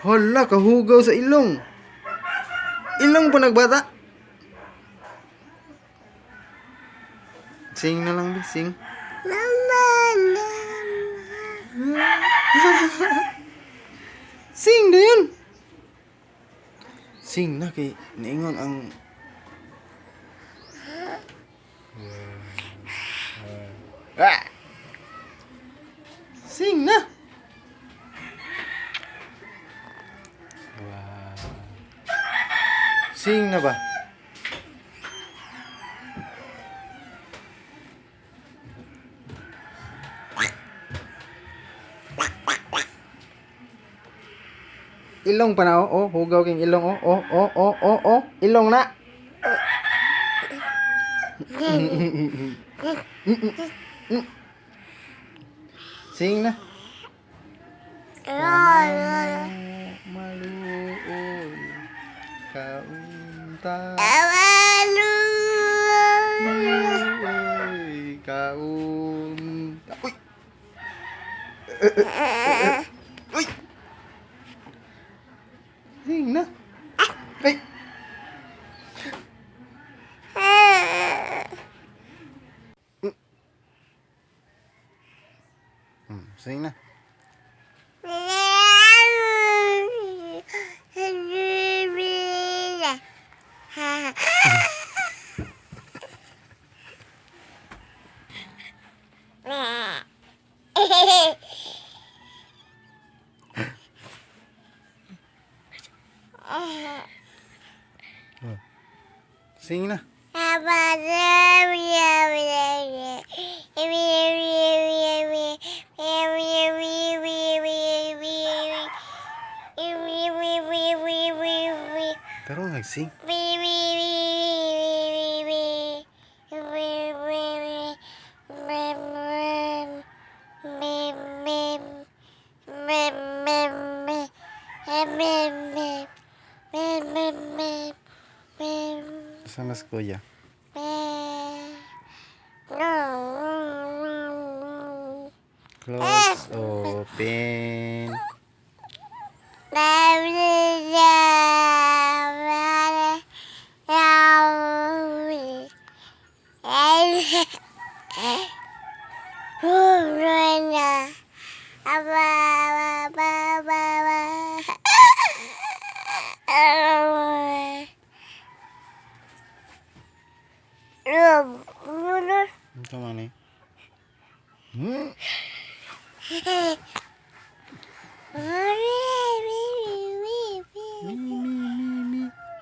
Hala, kahugaw sa ilong. Ilong pa nagbata. Sing na lang, sing. Sing na yun. Sing na kay niingon ang Sing na. Wow. Sing na ba? Ilong pa na oh, hugaw king ilong oh, ilong na. Sing na. Maluoy kaunta. Maluoy kaunta. Uy. Sing na. Ay. Sing na. Sing na. Pero nagsing. Sa mas kuya. Close, open. Ito man eh.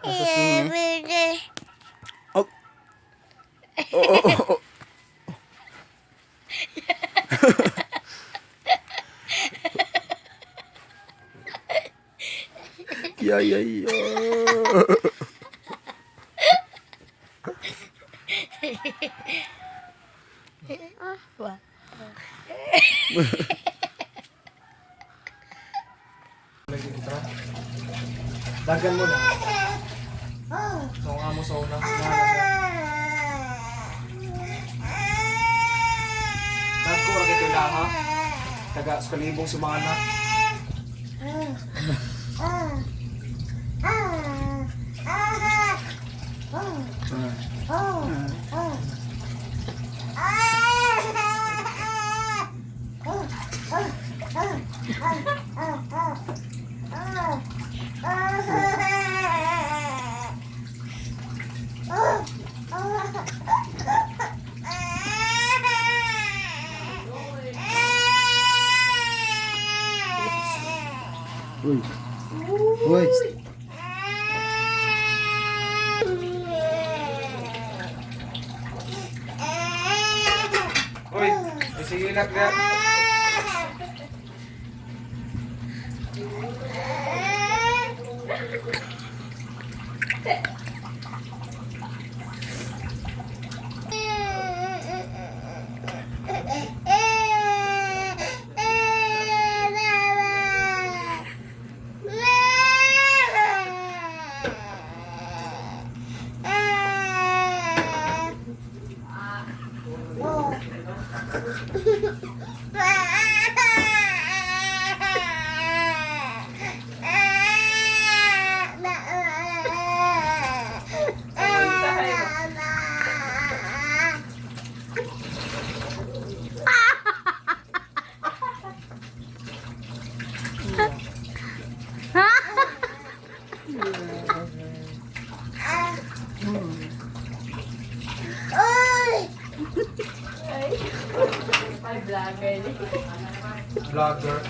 Asas ni. Oh. Oh. Ya. Dagan mo na. So nga mo sa una. Dagko ra kay ha. Taga sa kalibong sumana. Uy. Uy, sige nak na. Vlogger.